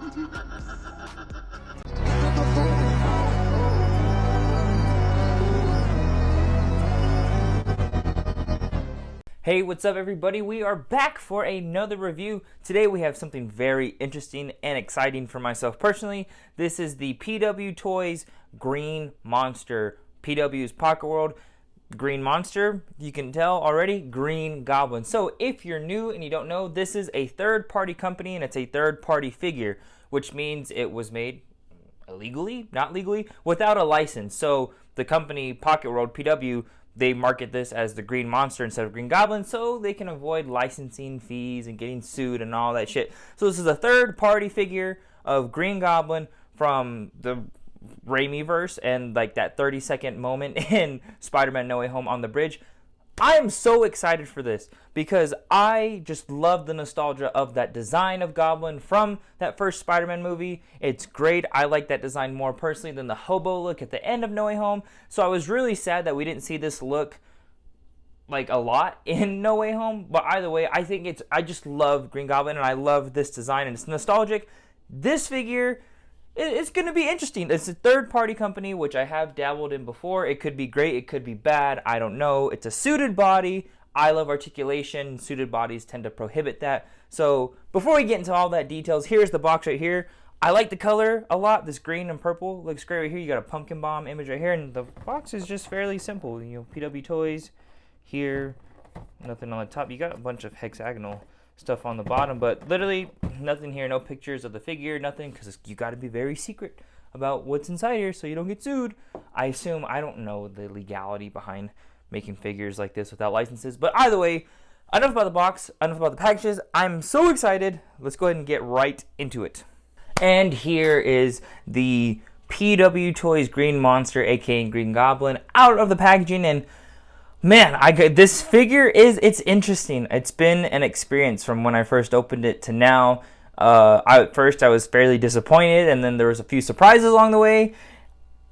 Hey, what's up everybody? We are back for another review. Today we have something very interesting and exciting for myself personally. This is the PW Toys Green Monster. PW's Pocket World Green Monster, you can tell already, Green Goblin. So if you're new and you don't know, this is a third-party company and it's a third-party figure, which means it was made illegally, not legally, without a license. So the company Pocket World, PW, they market this as the Green Monster instead of Green Goblin so they can avoid licensing fees and getting sued and all that shit. So this is a third-party figure of Green Goblin from the Raimi-verse and like that 30-second moment in Spider-Man No Way Home on the bridge. I am so excited for this because I just love the nostalgia of that design of Goblin from that first Spider-Man movie. It's great. I like that design more personally than the hobo look at the end of No Way Home. So I was really sad that we didn't see this look like a lot in No Way Home. But either way, I just love Green Goblin and I love this design and it's nostalgic. This figure, it's going to be interesting. It's a third-party company, which I have dabbled in before. It could be great. It could be bad. I don't know. It's a suited body. I love articulation. Suited bodies tend to prohibit that. So before we get into all that details, here's the box right here. I like the color a lot. This green and purple looks great right here. You got a pumpkin bomb image right here. And the box is just fairly simple. You know, PW Toys here. Nothing on the top. You got a bunch of hexagonal stuff on the bottom, but literally nothing here, no pictures of the figure, nothing, because you got to be very secret about what's inside here so you don't get sued. I don't know the legality behind making figures like this without licenses, but either way, enough about the box, enough about the packages. I'm so excited. Let's go ahead and get right into it. And here is the PW Toys Green Monster, aka Green Goblin, out of the packaging. And man, this figure it's interesting. It's been an experience from when I first opened it to now. At first I was fairly disappointed, and then there was a few surprises along the way.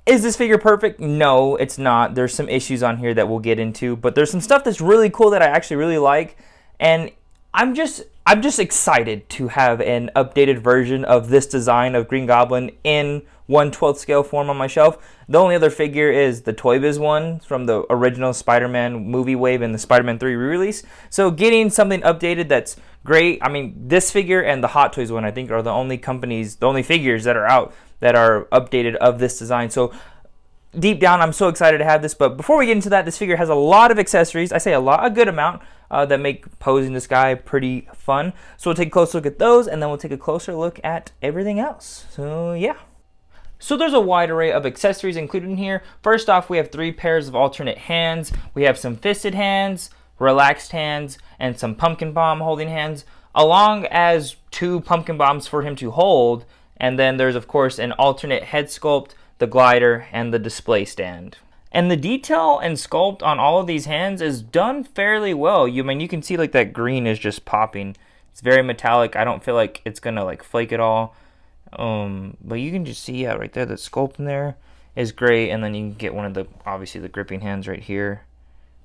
Is this figure perfect? No, it's not. There's some issues on here that we'll get into, but there's some stuff that's really cool that I actually really like, and I'm just excited to have an updated version of this design of Green Goblin in 1/12 scale form on my shelf. The only other figure is the Toy Biz one from the original Spider-Man movie wave and the Spider-Man 3 re-release. So getting something updated that's great. I mean, this figure and the Hot Toys one, I think, are the only figures that are out that are updated of this design. So deep down, I'm so excited to have this. But before we get into that, this figure has a lot of accessories. I say a good amount that make posing this guy pretty fun. So we'll take a closer look at those, and then we'll take a closer look at everything else. So yeah. So there's a wide array of accessories included in here. First off, we have 3 pairs of alternate hands. We have some fisted hands, relaxed hands, and some pumpkin bomb holding hands, along as 2 pumpkin bombs for him to hold. And then there's, of course, an alternate head sculpt, the glider, and the display stand. And the detail and sculpt on all of these hands is done fairly well. You can see like that green is just popping. It's very metallic. I don't feel like it's gonna like flake at all. But you can just see right there, the sculpt in there is great. And then you can get one of obviously the gripping hands right here.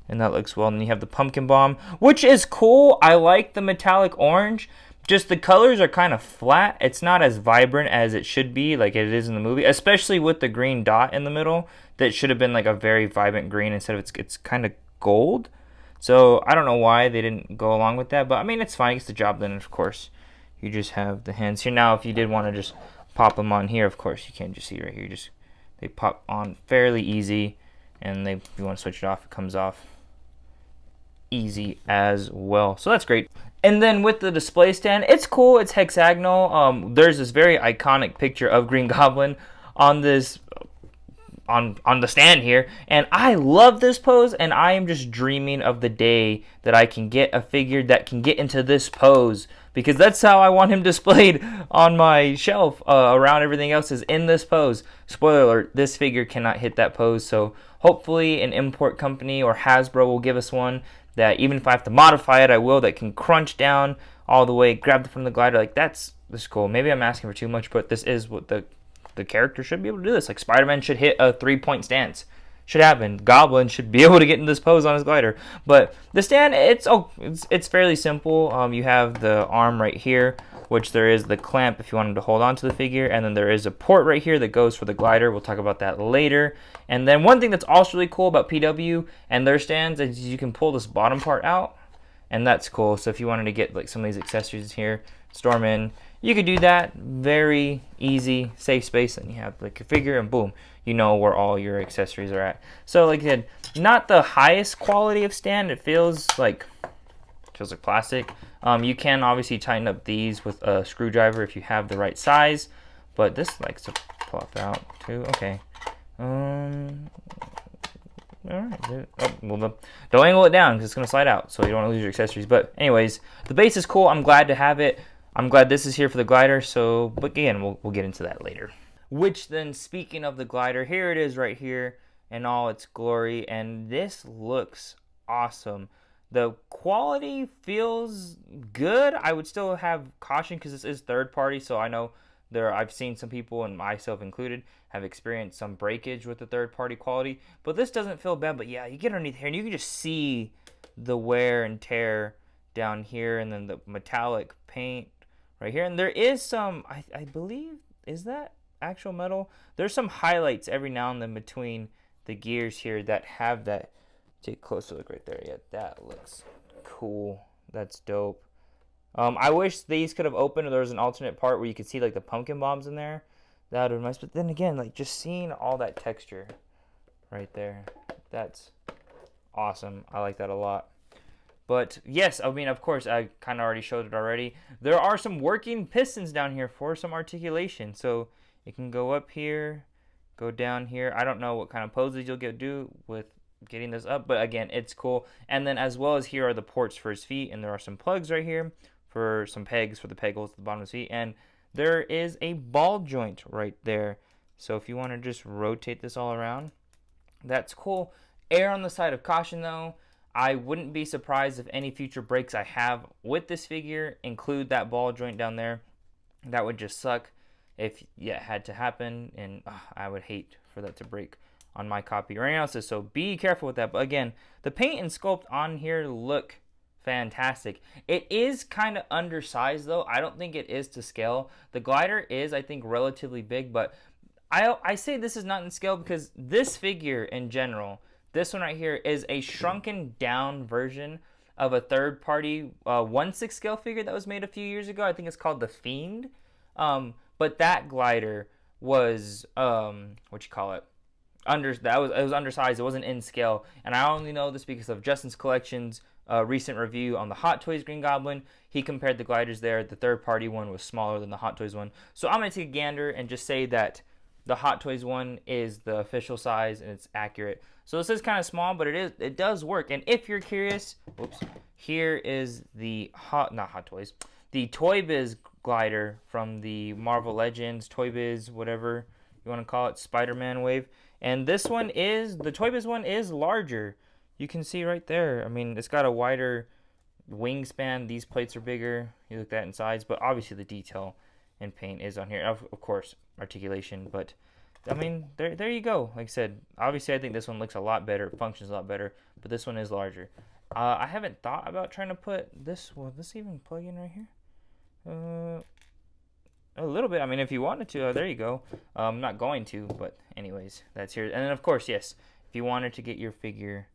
And that looks well. And then you have the pumpkin bomb, which is cool. I like the metallic orange. Just the colors are kind of flat. It's not as vibrant as it should be, like it is in the movie, especially with the green dot in the middle. That should have been like a very vibrant green instead of it's kind of gold. So I don't know why they didn't go along with that, but I mean, it's fine. It's the job done. Of course, you just have the hands here. Now, if you did want to just pop them on here, of course, you can just see right here. They pop on fairly easy, and if you want to switch it off, it comes off easy as well. So that's great. And then with the display stand, it's cool. It's hexagonal. There's this very iconic picture of Green Goblin on this on the stand here, and I love this pose, and I am just dreaming of the day that I can get a figure that can get into this pose, because that's how I want him displayed on my shelf around everything else, is in this pose. Spoiler alert, this figure cannot hit that pose, so hopefully an import company or Hasbro will give us one that, even if I have to modify it, I will, that can crunch down all the way, grab it from the glider. Like, this is cool. Maybe I'm asking for too much, but this is what the character should be able to do this. Like, Spider-Man should hit a 3-point stance. Should happen. Goblin should be able to get in this pose on his glider. But the stand, it's fairly simple. You have the arm right here which there is the clamp if you wanted to hold on to the figure, and then there is a port right here that goes for the glider. We'll talk about that later. And then one thing that's also really cool about PW and their stands is you can pull this bottom part out, and that's cool. So if you wanted to get like some of these accessories here, store them in, you could do that. Very easy, safe space, and you have like your figure, and boom, you know where all your accessories are at. So like I said, not the highest quality of stand. It feels like plastic. You can obviously tighten up these with a screwdriver if you have the right size, but this likes to pop out too. Okay. Alright. Oh, well, don't angle it down because it's going to slide out, so you don't want to lose your accessories. But anyways, the base is cool. I'm glad to have it. I'm glad this is here for the glider. So, but again, we'll get into that later. Which then, speaking of the glider, here it is right here in all its glory, and this looks awesome. The quality feels good. I would still have caution because this is third party, so I know I've seen some people, and myself included, have experienced some breakage with the third party quality. But this doesn't feel bad. But yeah, you get underneath here and you can just see the wear and tear down here, and then the metallic paint right here. And there is some, I believe, is that actual metal? There's some highlights every now and then between the gears here that have that. Take a closer look right there. Yeah, that looks cool. That's dope. I wish these could have opened, or there was an alternate part where you could see like the pumpkin bombs in there. That would have been nice. But then again, like just seeing all that texture right there, that's awesome. I like that a lot. But yes, I mean, of course, I kind of already showed it already. There are some working pistons down here for some articulation. So it can go up here, go down here. I don't know what kind of poses you'll do with getting this up, but again, it's cool. And then as well as here are the ports for his feet, and there are some plugs right here for some pegs for the peg holes at the bottom of his feet, and there is a ball joint right there. So if you want to just rotate this all around, that's cool. Err on the side of caution though. I wouldn't be surprised if any future breaks I have with this figure include that ball joint down there. That would just suck if it had to happen, and I would hate for that to break on my copy or anyone else's, so be careful with that. But again, the paint and sculpt on here look fantastic. It is kind of undersized though. I don't think it is to scale. The glider is, I think, relatively big, but I say this is not in scale because this figure in general, this one right here, is a shrunken down version of a third party 1/6 scale figure that was made a few years ago. I think it's called the Fiend. But that glider was it was undersized. It wasn't in scale, and I only know this because of Justin's Collection's recent review on the Hot Toys Green Goblin. He compared the gliders there. The third party one was smaller than the Hot Toys one, so I'm gonna take a gander and just say that the Hot Toys one is the official size and it's accurate. So this is kind of small, but it does work. And if you're curious, here is the the Toy Biz glider from the Marvel Legends, Toy Biz, whatever you want to call it, Spider-Man wave. And this one the Toy Biz one is larger. You can see right there. I mean, it's got a wider wingspan. These plates are bigger. You look at that in size, but obviously the detail and paint is on here. Of course, articulation, but I mean, there you go. Like I said, obviously I think this one looks a lot better, functions a lot better, but this one is larger. I haven't thought about trying to put this, will this even plug in right here? A little bit. I mean, if you wanted to, there you go. I'm not going to, but anyways, that's here. And then of course, yes, if you wanted to get your figure,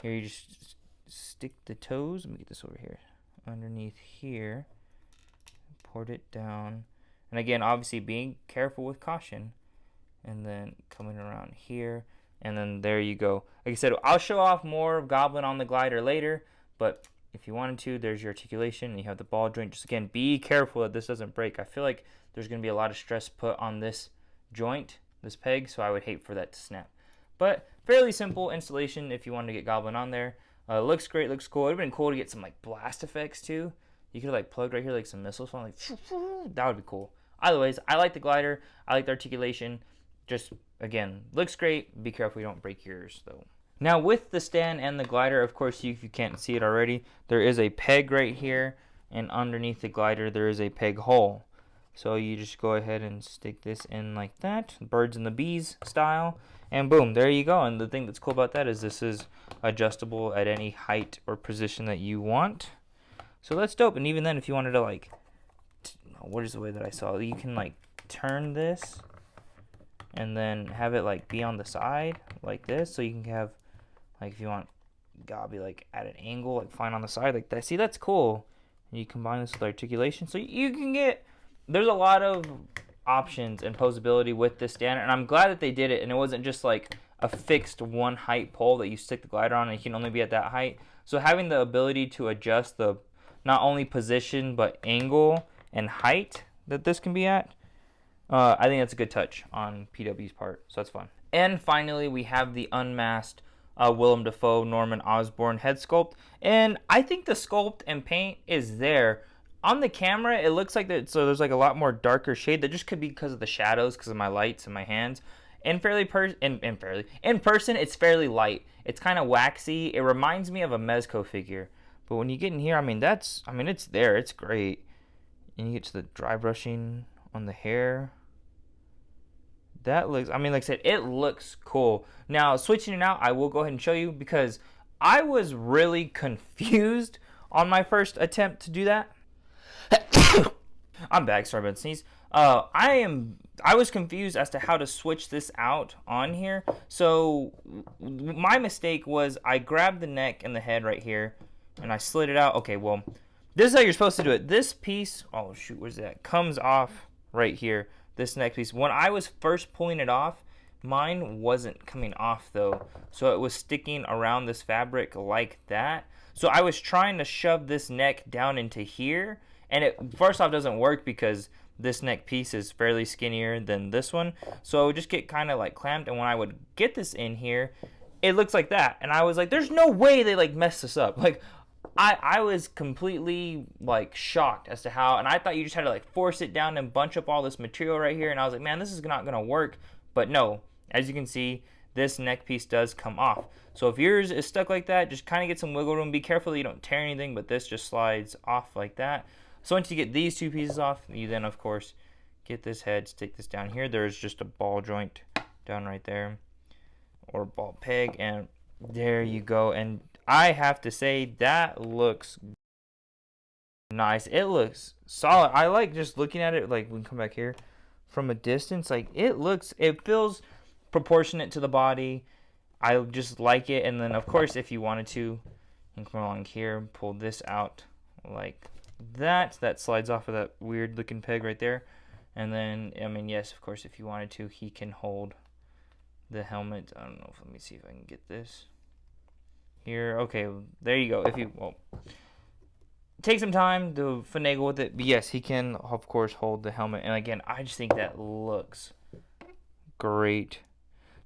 here you just stick the toes. Let me get this over here, underneath here, port it down. And again, obviously being careful with caution. And then coming around here, and then there you go. Like I said, I'll show off more of Goblin on the glider later, but if you wanted to, there's your articulation, and you have the ball joint. Just again, be careful that this doesn't break. I feel like there's going to be a lot of stress put on this joint, this peg, so I would hate for that to snap. But fairly simple installation if you wanted to get Goblin on there. Looks great, looks cool. It would have been cool to get some like blast effects too. You could like plug right here like some missiles falling, like that would be cool. Either ways, I like the glider. I like the articulation. Just, again, looks great. Be careful you don't break yours, though. Now, with the stand and the glider, of course, if you can't see it already, there is a peg right here, and underneath the glider, there is a peg hole. So you just go ahead and stick this in like that, birds and the bees style, and boom, there you go. And the thing that's cool about that is this is adjustable at any height or position that you want. So that's dope. And even then, if you wanted to, like, what is the way that I saw it? You can like turn this and then have it like be on the side like this, so you can have like if you want Gobby like at an angle, like fine on the side like that. See, that's cool. And you combine this with articulation, so you can get, there's a lot of options and posability with this stand, and I'm glad that they did it, and it wasn't just like a fixed one height pole that you stick the glider on and you can only be at that height. So having the ability to adjust the not only position but angle and height that this can be at, I think that's a good touch on PW's part, so that's fun. And finally, we have the unmasked Willem DaFoe Norman Osborn head sculpt, and I think the sculpt and paint is there. On the camera, it looks like that, so there's like a lot more darker shade. That just could be because of the shadows, because of my lights and my hands. In person, it's fairly light. It's kind of waxy. It reminds me of a Mezco figure. But when you get in here, it's there. It's great. And you get to the dry brushing on the hair. That looks, like I said, it looks cool. Now, switching it out, I will go ahead and show you, because I was really confused on my first attempt to do that. I'm back. Sorry about the sneeze. I was confused as to how to switch this out on here. So my mistake was I grabbed the neck and the head right here, and I slid it out. Okay, well, this is how you're supposed to do it. This piece, oh shoot, where's that? Comes off right here. This neck piece. When I was first pulling it off, mine wasn't coming off though, so it was sticking around this fabric like that. So I was trying to shove this neck down into here, and it first off doesn't work because this neck piece is fairly skinnier than this one, so it would just get kind of like clamped. And when I would get this in here, it looks like that, and I was like, there's no way they like messed this up. Like I was completely like shocked as to how, and I thought you just had to like force it down and bunch up all this material right here, and I was like, man, this is not gonna work. But no, as you can see, this neck piece does come off. So if yours is stuck like that, just kind of get some wiggle room. Be careful that you don't tear anything, but this just slides off like that. So once you get these two pieces off, you then of course get this head, stick this down here. There's just a ball joint down right there, or ball peg, and there you go. And I have to say, that looks nice. It looks solid. I like just looking at it, like we can come back here from a distance, like it feels proportionate to the body. I just like it. And then of course, if you wanted to, you can come along here, pull this out like that. That slides off of that weird looking peg right there. And then, yes, of course, if you wanted to, he can hold the helmet. I don't know, let me see if I can get this here. Okay, there you go. If you, well, take some time to finagle with it, but yes, he can of course hold the helmet. And again, I just think that looks great.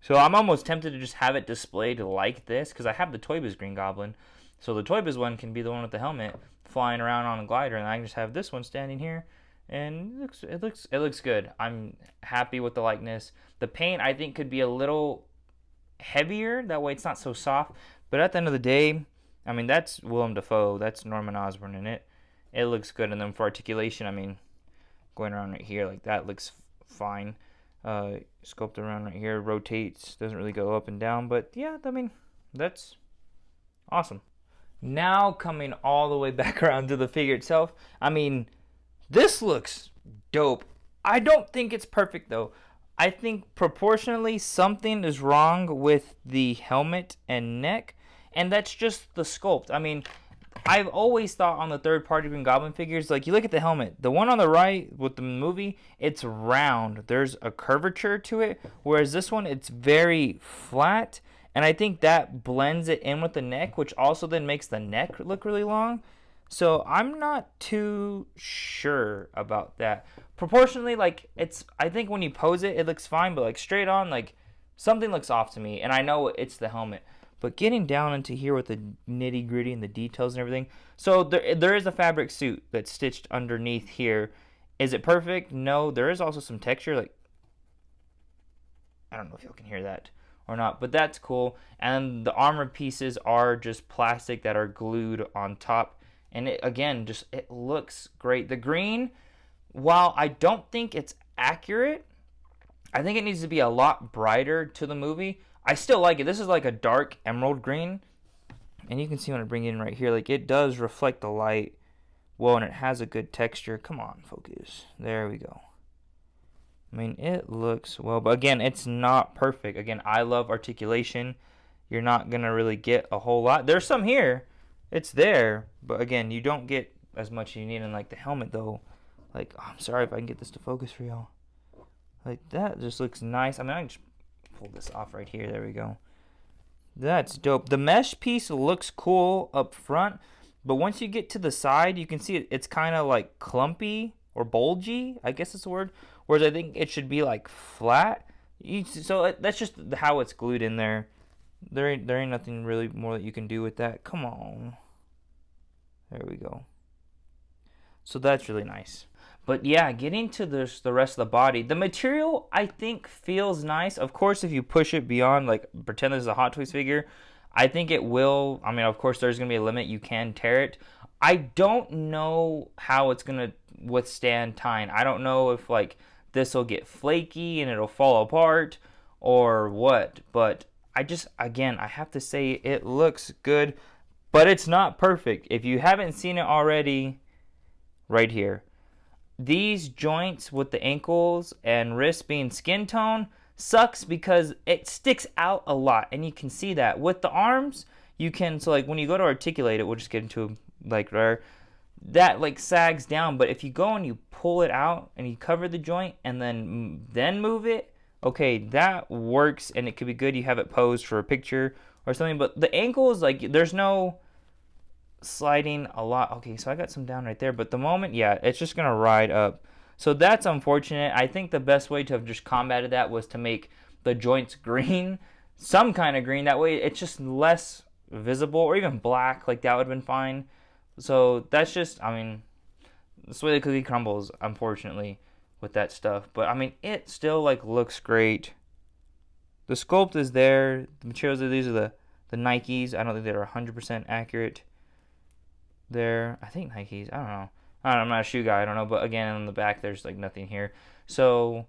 So I'm almost tempted to just have it displayed like this, because I have the Toy Biz Green Goblin. So the Toy Biz one can be the one with the helmet flying around on a glider, and I can just have this one standing here, and it looks good. I'm happy with the likeness. The paint, I think, could be a little heavier, that way it's not so soft. But at the end of the day, that's Willem DaFoe, that's Norman Osborn in it. It looks good. And then for articulation, going around right here like that looks fine. Sculpt around right here, rotates, doesn't really go up and down, but yeah, that's awesome. Now coming all the way back around to the figure itself, this looks dope. I don't think it's perfect though. I think proportionally something is wrong with the helmet and neck, and that's just the sculpt. I've always thought on the third-party Green Goblin figures, like you look at the helmet, the one on the right with the movie, it's round. There's a curvature to it, whereas this one, it's very flat, and I think that blends it in with the neck, which also then makes the neck look really long. So I'm not too sure about that. Proportionally, I think when you pose it, it looks fine, but like straight on, like something looks off to me, and I know it's the helmet. But getting down into here with the nitty gritty and the details and everything. So there is a fabric suit that's stitched underneath here. Is it perfect? No. There is also some texture. Like, I don't know if y'all can hear that or not, but that's cool. And the armor pieces are just plastic that are glued on top. And it, again, it looks great. The green, while I don't think it's accurate, I think it needs to be a lot brighter to the movie. I still like it. This is like a dark emerald green. And you can see when I bring it in right here, like it does reflect the light well, and it has a good texture. Come on, focus. There we go. I mean, it looks well, but again, it's not perfect. Again, I love articulation. You're not going to really get a whole lot. There's some here. It's there, but again, you don't get as much as you need in like the helmet though. Like, oh, I'm sorry if I can get this to focus for y'all. Like, that just looks nice. I mean, I can just pull this off right here. There we go. That's dope. The mesh piece looks cool up front, but once you get to the side, you can see it's kind of like clumpy or bulgy, I guess is the word. Whereas I think it should be like flat. So that's just how it's glued in there. There ain't nothing really more that you can do with that. Come on. There we go. So that's really nice. But yeah, getting to the rest of the body, the material I think feels nice. Of course, if you push it beyond, like pretend this is a Hot Toys figure, I think it will. I mean, of course, there's going to be a limit. You can tear it. I don't know how it's going to withstand time. I don't know if like this will get flaky and it'll fall apart or what. But again, I have to say it looks good, but it's not perfect. If you haven't seen it already, right here. These joints with the ankles and wrists being skin tone sucks because it sticks out a lot, and you can see that. With the arms, you can, so like when you go to articulate it, we'll just get into like there, that like sags down, but if you go and you pull it out and you cover the joint and then move it, okay, that works and it could be good. You have it posed for a picture or something, but the ankles, like there's no sliding a lot. Okay, so I got some down right there, but the moment, yeah, it's just gonna ride up. So that's unfortunate. I think the best way to have just combated that was to make the joints green, some kind of green. That way it's just less visible, or even black, like that would have been fine. So that's just, I mean, that's the way the cookie crumbles, unfortunately, with that stuff. But I mean, it still like looks great. The sculpt is there. The materials are, these are the Nikes. I don't think they're 100% accurate. There, I think Nikes. I don't know. I'm not a shoe guy. I don't know. But again, on the back, there's like nothing here. So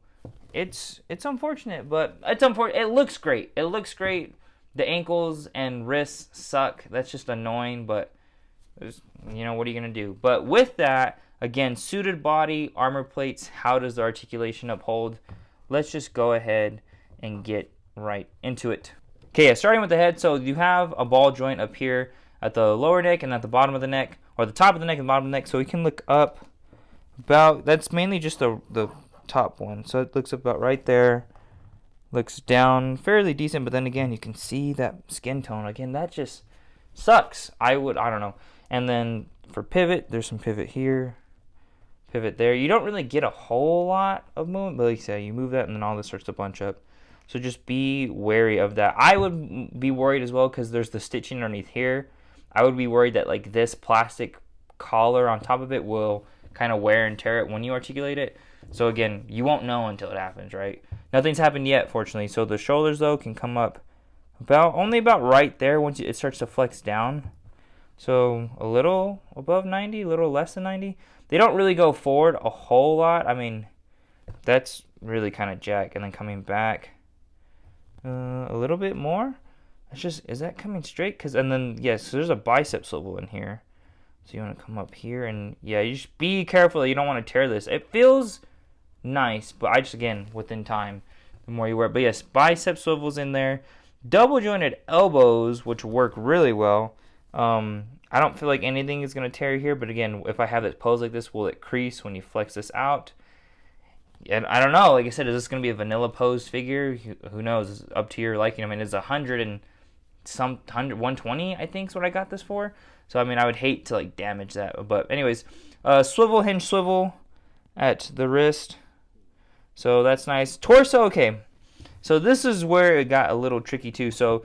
it's unfortunate, but it's unfortunate. It looks great. It looks great. The ankles and wrists suck. That's just annoying. But you know, what are you gonna do? But with that, again, suited body, armor plates. How does the articulation uphold? Let's just go ahead and get right into it. Okay, yeah, starting with the head. So you have a ball joint up here at the lower neck and at the bottom of the neck, or the top of the neck and the bottom of the neck. So we can look up about, that's mainly just the top one. So it looks about right there, looks down fairly decent, but then again, you can see that skin tone. Again, that just sucks. I don't know. And then for pivot, there's some pivot here, pivot there. You don't really get a whole lot of movement, but like I say, you move that and then all this starts to bunch up. So just be wary of that. I would be worried as well because there's the stitching underneath here. I would be worried that like this plastic collar on top of it will kind of wear and tear it when you articulate it. So again, you won't know until it happens, right? Nothing's happened yet, fortunately. So the shoulders though can come up only about right there once it starts to flex down. So a little above 90, a little less than 90. They don't really go forward a whole lot. I mean, that's really kind of jack. And then coming back a little bit more. It's just, is that coming straight? And then, yes, so there's a bicep swivel in here. So you want to come up here and, yeah, you just be careful that you don't want to tear this. It feels nice, but I just, again, within time, the more you wear it. But yes, bicep swivels in there. Double jointed elbows, which work really well. I don't feel like anything is going to tear here, but again, if I have it posed like this, will it crease when you flex this out? And I don't know. Like I said, is this going to be a vanilla posed figure? Who knows? It's up to your liking. I mean, it's 120, I think is what I got this for. So I mean, I would hate to like damage that. But anyways, swivel hinge swivel at the wrist. So that's nice. Torso, okay. So this is where it got a little tricky too. So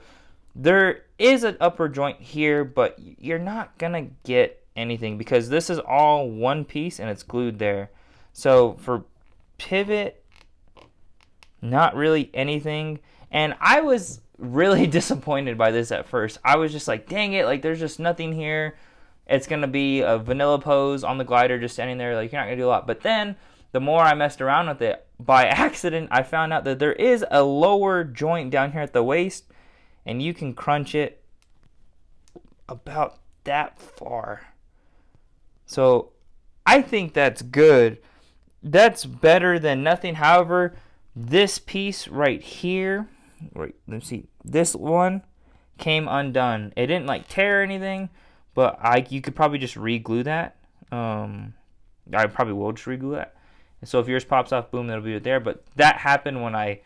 there is an upper joint here, but you're not gonna get anything because this is all one piece and it's glued there. So for pivot, not really anything. And I was really disappointed by this at first. I was just like, dang it, like there's just nothing here. It's gonna be a vanilla pose on the glider, just standing there, like you're not gonna do a lot. But then the more I messed around with it, by accident I found out that there is a lower joint down here at the waist, and you can crunch it about that far. So I think that's good. That's better than nothing. However, this piece right here, right, let's see, this one came undone. It didn't like tear or anything, but you could probably just re-glue that. I probably will just re-glue that. And so if yours pops off, boom, that'll be there. But that happened when I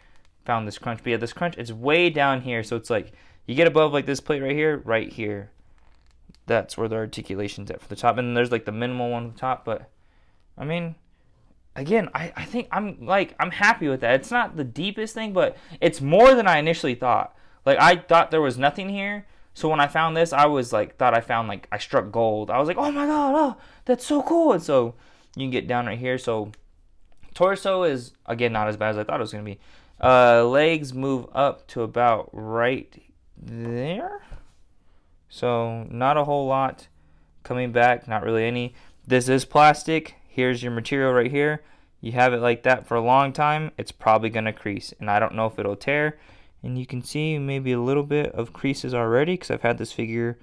found this crunch. But yeah, this crunch, it's way down here. So it's like you get above like this plate right here, right here. That's where the articulation's at for the top. And then there's like the minimal one at the top. But I mean, again, I think I'm happy with that. It's not the deepest thing, but it's more than I initially thought. Like I thought there was nothing here. So when I found this, I was like, thought I found like I struck gold. I was like, oh my god, oh, that's so cool. And so you can get down right here. So torso is again not as bad as I thought it was gonna be. Legs move up to about right there. So not a whole lot coming back, not really any. This is plastic. Here's your material right here. You have it like that for a long time, it's probably gonna crease, and I don't know if it'll tear. And you can see maybe a little bit of creases already because I've had this figure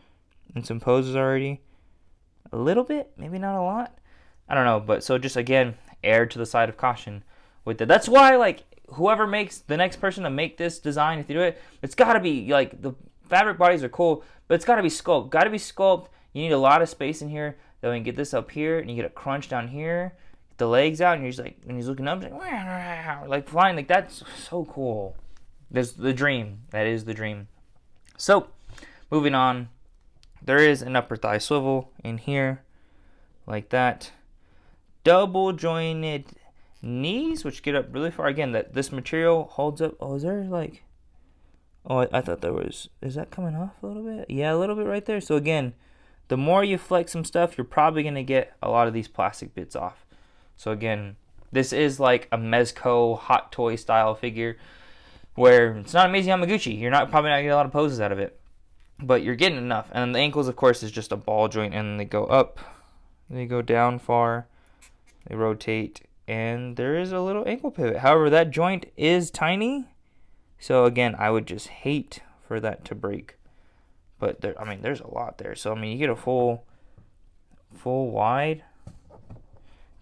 in some poses already. A little bit, maybe not a lot. I don't know, but so just again, err to the side of caution with it. That's why like whoever makes the next person to make this design, if you do it, it's got to be like the fabric bodies are cool, but it's got to be sculpt. Got to be sculpt. You need a lot of space in here. Then we can get this up here, and you get a crunch down here. Get the legs out, and you're just like, when he's looking up, he's like flying. Like that's so cool. That's the dream. That is the dream. So, moving on. There is an upper thigh swivel in here, like that. Double jointed knees, which get up really far. Again, that this material holds up. Oh, is there like? Oh, I thought there was. Is that coming off a little bit? Yeah, a little bit right there. So again, the more you flex some stuff, you're probably gonna get a lot of these plastic bits off. So again, this is like a Mezco hot toy style figure, where it's not Amazing Yamaguchi. You're probably not getting a lot of poses out of it, but you're getting enough. And the ankles, of course, is just a ball joint, and they go up, they go down far, they rotate, and there is a little ankle pivot. However, that joint is tiny, so again, I would just hate for that to break. But there, I mean, there's a lot there. So I mean, you get a full wide.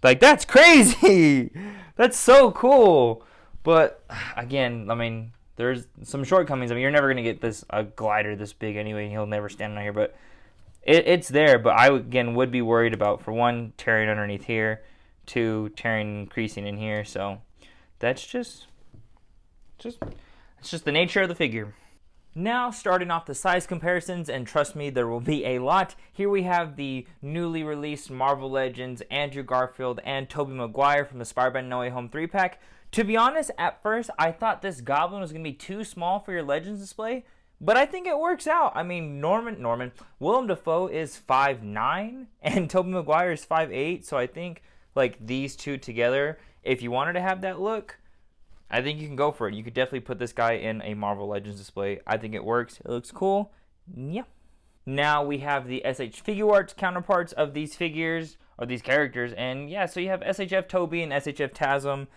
Like that's crazy. That's so cool. But again, I mean, there's some shortcomings. I mean, you're never gonna get a glider this big anyway, and he'll never stand on here. But it's there. But I again would be worried about, for one, tearing underneath here, two, tearing and creasing in here. So that's just it's just the nature of the figure. Now, starting off the size comparisons, and trust me, there will be a lot. Here we have the newly released Marvel Legends Andrew Garfield and Tobey Maguire from the Spider-Man No Way Home 3-pack. To be honest, at first, I thought this Goblin was going to be too small for your Legends display, but I think it works out. I mean, Willem DaFoe is 5'9", and Tobey Maguire is 5'8", so I think, like, these two together, if you wanted to have that look, I think you can go for it. You could definitely put this guy in a Marvel Legends display. I think it works. It looks cool. Yeah. Now we have the SH Figure Arts counterparts of these figures, or these characters. And yeah, so you have SHF Tobey and SHF Tasm.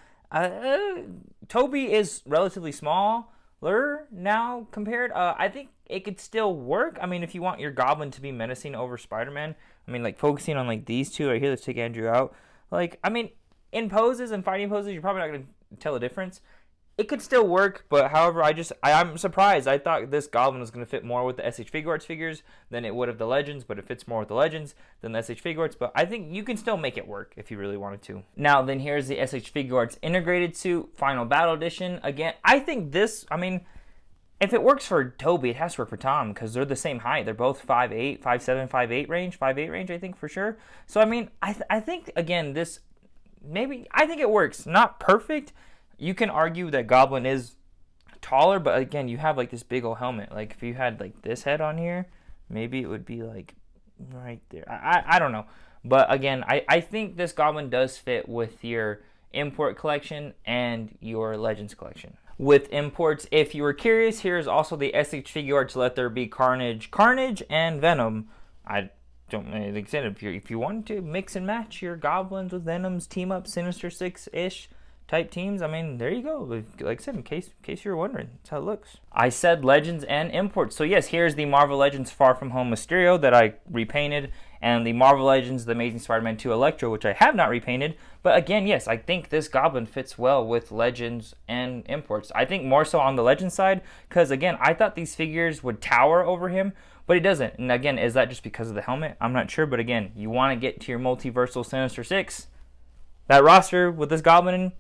Tobey is relatively smaller now compared. I think it could still work. I mean, if you want your Goblin to be menacing over Spider-Man, I mean, like focusing on like these two right here. Let's take Andrew out. Like, I mean, in poses and fighting poses, you're probably not going to tell the difference. It could still work, but however, I'm surprised. I thought this Goblin was going to fit more with the SH Figure Arts figures than it would have the Legends, but it fits more with the Legends than the SH Figure Arts. But I think you can still make it work if you really wanted to. Now, then here's the SH Figure Arts Integrated Suit Final Battle Edition. Again, I think this, I mean, if it works for Tobey, it has to work for Tom because they're the same height. They're both 5'8", 5'7", 5'8 range, 5'8 range, I think, for sure. So, I mean, I think, again, this, maybe, I think it works. Not perfect. You can argue that Goblin is taller, but again, you have like this big old helmet. Like if you had like this head on here, maybe it would be like right there. I don't know. But again, I think this Goblin does fit with your import collection and your Legends collection. With imports, if you were curious, here's also the SH Figure Arts Let There Be Carnage, and Venom. I don't really like I said, if you want to mix and match your Goblins with Venoms, team up Sinister Six-ish type teams, I mean, there you go. Like I said, in case you were wondering, that's how it looks. I said Legends and imports. So yes, here's the Marvel Legends Far From Home Mysterio that I repainted and the Marvel Legends, The Amazing Spider-Man 2 Electro, which I have not repainted. But again, yes, I think this Goblin fits well with Legends and Imports. I think more so on the Legends side, because again, I thought these figures would tower over him, but he doesn't. And again, is that just because of the helmet? I'm not sure, but again, you want to get to your multiversal Sinister Six. That roster with this Goblin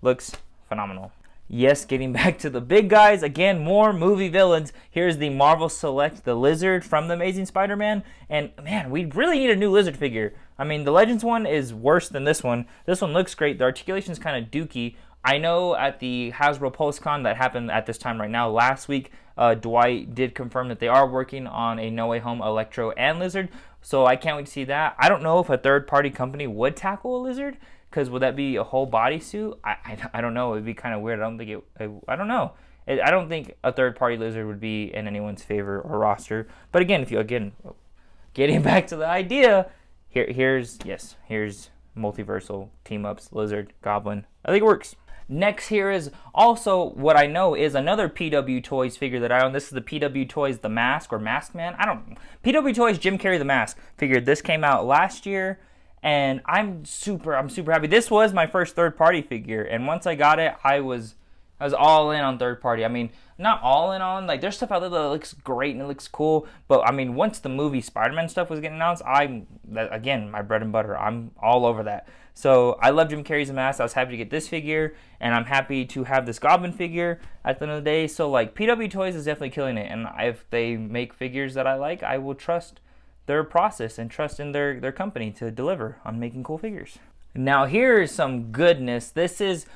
looks phenomenal. Yes, getting back to the big guys, again, more movie villains. Here's the Marvel Select, the Lizard from The Amazing Spider-Man. And man, we really need a new Lizard figure. I mean, the Legends one is worse than this one. This one looks great. The articulation is kind of dookie. I know at the Hasbro PulseCon that happened at this time right now, last week, Dwight did confirm that they are working on a No Way Home Electro and Lizard. So I can't wait to see that. I don't know if a third-party company would tackle a Lizard, because would that be a whole bodysuit? I don't know. It would be kind of weird. I don't think I don't know. I don't think a third-party Lizard would be in anyone's favor or roster. But again, getting back to the idea, here's multiversal team-ups, Lizard, Goblin. I think it works. Next here is also what I know is another PW Toys figure that I own. This is the PW Toys The Mask or Mask Man. I don't know. PW Toys Jim Carrey The Mask figure. This came out last year. And I'm super happy. This was my first third-party figure, and once I got it, I was all in on third-party. I mean, not all in on, like, there's stuff out there that looks great and it looks cool, but I mean, once the movie Spider-Man stuff was getting announced, again, my bread and butter, I'm all over that. So I love Jim Carrey's Mask. I was happy to get this figure, and I'm happy to have this Goblin figure at the end of the day. So, like, PW Toys is definitely killing it, and if they make figures that I like, I will trust their process and trust in their company to deliver on making cool figures. Now here's some goodness. This is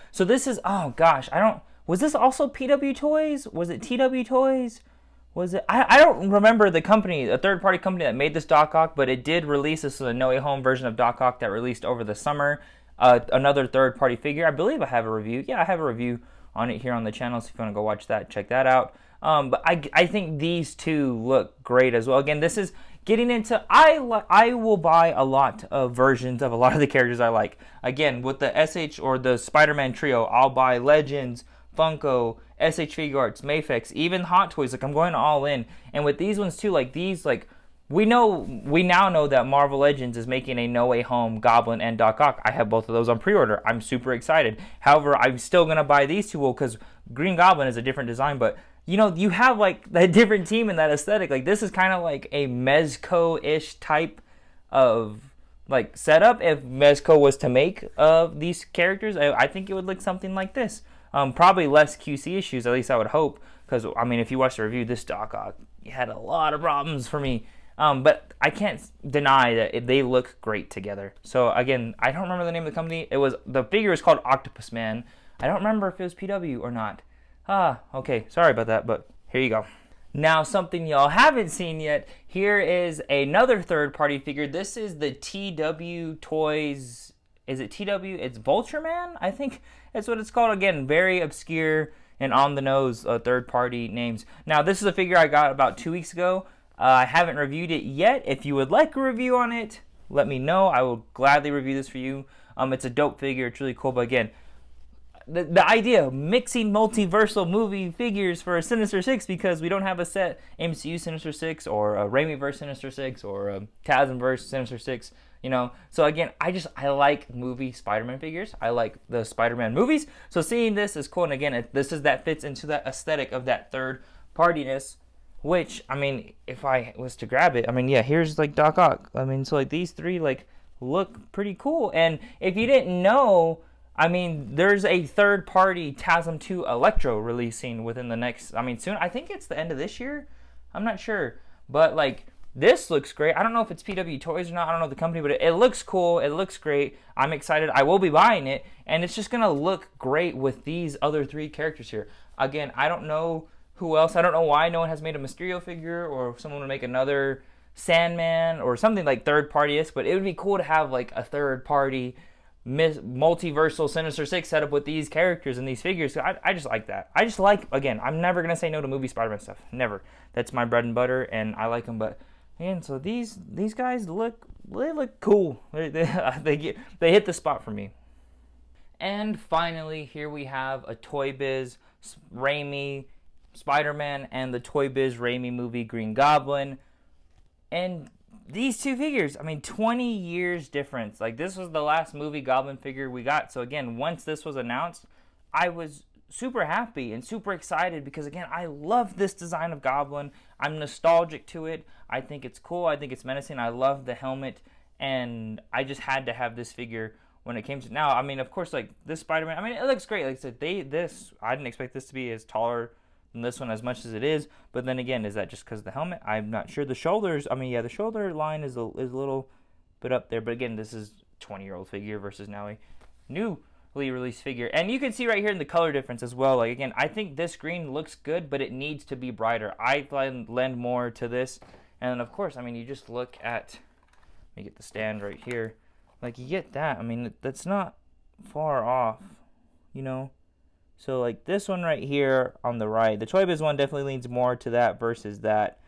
oh gosh, was this also PW Toys? Was it TW Toys? Was it? I don't remember the company, a third-party company that made this Doc Ock, but it did release this as a No Way Home version of Doc Ock that released over the summer. Another third-party figure. I believe I have a review. Yeah, I have a review on it here on the channel, so if you want to go watch that, check that out. But I think these two look great as well. Again, this is getting into, I will buy a lot of versions of a lot of the characters I like. Again, with the SH or the Spider-Man trio, I'll buy Legends, Funko, SH Figuarts, Mafex, even Hot Toys. Like, I'm going all in. And with these ones too, like these, like, we now know that Marvel Legends is making a No Way Home Goblin and Doc Ock. I have both of those on pre-order. I'm super excited. However, I'm still going to buy these two, because Green Goblin is a different design, but you know, you have like that different team and that aesthetic. Like, this is kind of like a Mezco-ish type of like setup. If Mezco was to make these characters, I think it would look something like this. Probably less QC issues, at least I would hope. Because, I mean, if you watch the review, this Doc Ock had a lot of problems for me. But I can't deny that they look great together. So, again, I don't remember the name of the company. The figure is called Octopus Man. I don't remember if it was PW or not. Okay, sorry about that, but here you go. Now, something y'all haven't seen yet, here is another third-party figure. This is the TW Toys, is it TW? It's Vulture Man, I think that's what it's called. Again, very obscure and on-the-nose third-party names. Now, this is a figure I got about 2 weeks ago. I haven't reviewed it yet. If you would like a review on it, let me know. I will gladly review this for you. It's a dope figure. It's really cool, but again, the idea of mixing multiversal movie figures for a Sinister Six, because we don't have a set MCU Sinister Six or a Raimiverse Sinister Six or a TASMverse Sinister Six, you know. So again, I like movie Spider-Man figures. I like the Spider-Man movies. So seeing this is cool, and again, that fits into that aesthetic of that third partiness. Which, I mean, if I was to grab it, I mean, yeah, here's like Doc Ock. I mean, so like these three like look pretty cool. And if you didn't know, I mean, there's a third-party TASM 2 Electro releasing within the next, I mean, soon. I think it's the end of this year. I'm not sure. But, like, this looks great. I don't know if it's PW Toys or not. I don't know the company, but it looks cool. It looks great. I'm excited. I will be buying it. And it's just going to look great with these other three characters here. Again, I don't know who else. I don't know why no one has made a Mysterio figure, or if someone would make another Sandman or something like third-party-ish. But it would be cool to have, like, a third-party multiversal Sinister Six setup with these characters and these figures. I just like that. I just like, again, I'm never going to say no to movie Spider-Man stuff. Never. That's my bread and butter, and I like them. But, man, so these guys look cool. They hit the spot for me. And finally, here we have a Toy Biz Raimi Spider-Man and the Toy Biz Raimi movie Green Goblin. And these two figures, I mean, 20 years difference. Like, this was the last movie Goblin figure we got. So again, once this was announced, I was super happy and super excited because, again, I love this design of Goblin. I'm nostalgic to it. I think it's cool. I think it's menacing. I love the helmet, and I just had to have this figure when it came to now. I mean, of course, like this Spider-Man, I mean, it looks great. Like I said, I didn't expect this to be as taller than this one as much as it is. But then again, is that just because of the helmet? I'm not sure. The shoulders, I mean, yeah, the shoulder line is a little bit up there. But again, this is 20-year-old figure versus now a newly released figure. And you can see right here in the color difference as well. Like, again, I think this green looks good, but it needs to be brighter. I lend more to this. And then, of course, I mean, you just look at, let me get the stand right here. Like, you get that. I mean, that's not far off, you know? So, like, this one right here on the right, the Toy Biz one definitely leans more to that versus that.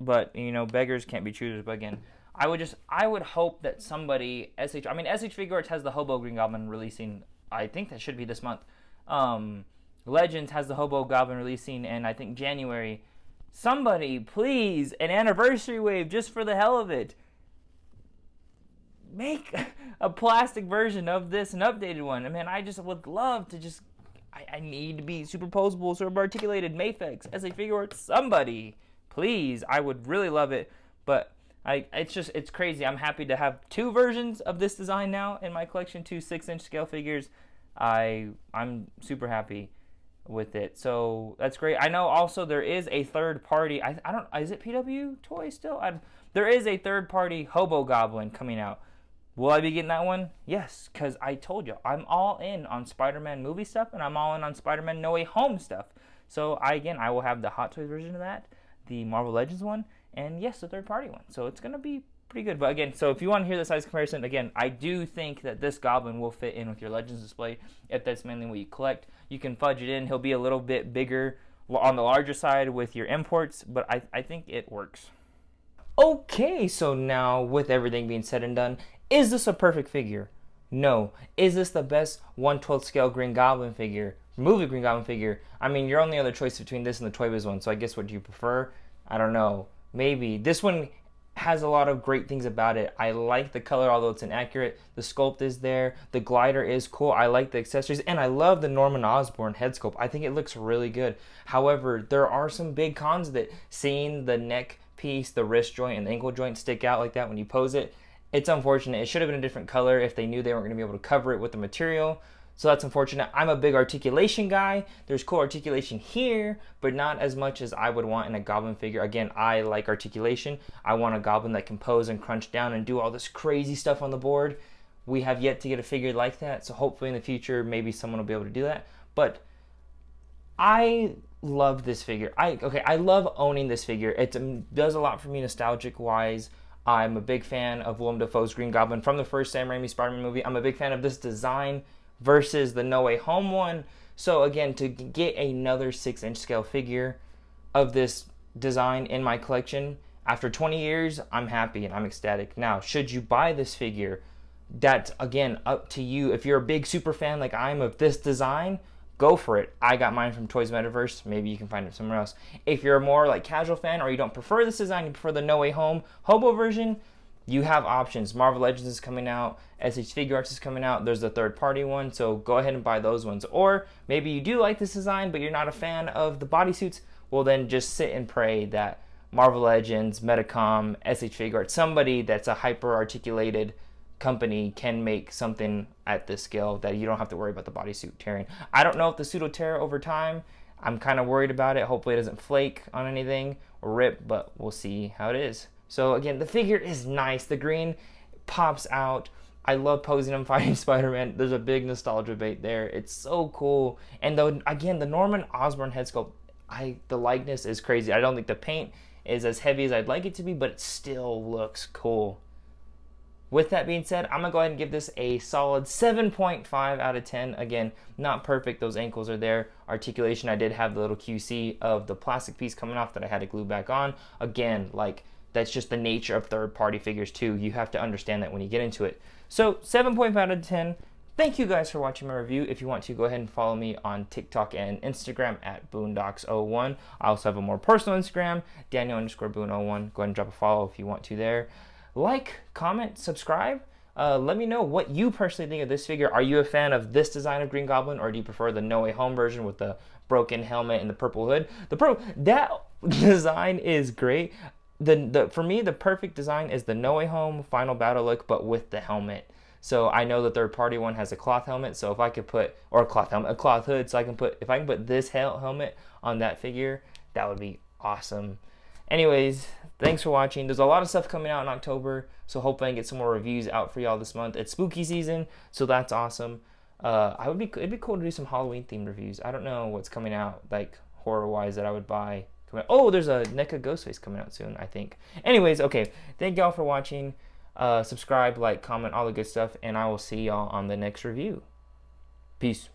But, you know, beggars can't be choosers. But, again, I would hope that somebody, SH Figure Arts has the Hobo Green Goblin releasing, I think that should be this month. Legends has the Hobo Goblin releasing, and I think January. Somebody, please, an anniversary wave just for the hell of it. Make a plastic version of this, an updated one. I mean, I just would love to just, I need to be superposable, sort of articulated, Mafex, SH Figure Arts, somebody, please. I would really love it, but it's crazy. I'm happy to have two versions of this design now in my collection, two 6-inch scale figures. I'm super happy with it, so that's great. I know also there is a third party, I don't, is it PW Toys still? There is a third party Hobo Goblin coming out. Will I be getting that one? Yes, because I told you, I'm all in on Spider-Man movie stuff, and I'm all in on Spider-Man No Way Home stuff. So, I will have the Hot Toys version of that, the Marvel Legends one, and yes, the third-party one. So, it's going to be pretty good. But again, so if you want to hear the size comparison, again, I do think that this Goblin will fit in with your Legends display, if that's mainly what you collect. You can fudge it in. He'll be a little bit bigger on the larger side with your imports, but I think it works. Okay, so now with everything being said and done, is this a perfect figure? No. Is this the best 1/12 scale Green Goblin figure? Movie Green Goblin figure? I mean, your only other choice between this and the Toy Biz one, so I guess what do you prefer? I don't know. Maybe. This one has a lot of great things about it. I like the color, although it's inaccurate. The sculpt is there. The glider is cool. I like the accessories, and I love the Norman Osborn head sculpt. I think it looks really good. However, there are some big cons of it. Seeing the neck piece, the wrist joint, and the ankle joint stick out like that when you pose it, it's unfortunate. It should have been a different color if they knew they weren't going to be able to cover it with the material. So that's unfortunate. I'm a big articulation guy. There's cool articulation here, but not as much as I would want in a Goblin figure. Again, I like articulation. I want a Goblin that can pose and crunch down and do all this crazy stuff on the board. We have yet to get a figure like that, so hopefully in the future, maybe someone will be able to do that. But I love this figure. I love owning this figure. It does a lot for me nostalgic-wise. I'm a big fan of Willem DaFoe's Green Goblin from the first Sam Raimi Spider-Man movie. I'm a big fan of this design versus the No Way Home one. So again, to get another 6-inch scale figure of this design in my collection after 20 years, I'm happy and I'm ecstatic. Now, should you buy this figure? That's, again, up to you. If you're a big super fan like I am of this design, go for it. I got mine from Toys Metaverse. Maybe you can find it somewhere else. If you're a more like casual fan or you don't prefer this design, you prefer the No Way Home Hobo version, you have options. Marvel Legends is coming out. SH Figure Arts is coming out. There's the third-party one, so go ahead and buy those ones. Or maybe you do like this design, but you're not a fan of the bodysuits. Well, then just sit and pray that Marvel Legends, Metacom, SH Figure Arts, somebody that's a hyper-articulated company can make something at this scale that you don't have to worry about the bodysuit tearing. I don't know if the suit will tear over time. I'm kind of worried about it. Hopefully it doesn't flake on anything or rip, but we'll see how it is. So again, the figure is nice. The green pops out. I love posing him fighting Spider-Man. There's a big nostalgia bait there. It's so cool. And though again, the Norman Osborn head sculpt, the likeness is crazy. I don't think the paint is as heavy as I'd like it to be, but it still looks cool. With that being said, I'm going to go ahead and give this a solid 7.5 out of 10. Again, not perfect. Those ankles are there. Articulation, I did have the little QC of the plastic piece coming off that I had to glue back on. Again, like, that's just the nature of third-party figures too. You have to understand that when you get into it. So 7.5 out of 10. thank you guys for watching my review. If you want to, go ahead and follow me on TikTok and Instagram at boondocks01. I also have a more personal Instagram, Daniel_boon01. Go ahead and drop a follow if you want to there. Like, comment, subscribe. Let me know what you personally think of this figure. Are you a fan of this design of Green Goblin, or do you prefer the No Way Home version with the broken helmet and the purple hood? That design is great. For me, the perfect design is the No Way Home final battle look, but with the helmet. So I know the third party one has a cloth helmet. So if I could put, or a cloth helmet, a cloth hood, so if I can put this helmet on that figure, that would be awesome. Anyways, thanks for watching. There's a lot of stuff coming out in October, so hopefully I can get some more reviews out for y'all this month. It's spooky season, so that's awesome. It'd be cool to do some Halloween themed reviews. I don't know what's coming out like horror wise that I would buy. Oh, there's a NECA Ghostface coming out soon, I think. Anyways, okay, thank y'all for watching. Subscribe, like, comment, all the good stuff, and I will see y'all on the next review. Peace.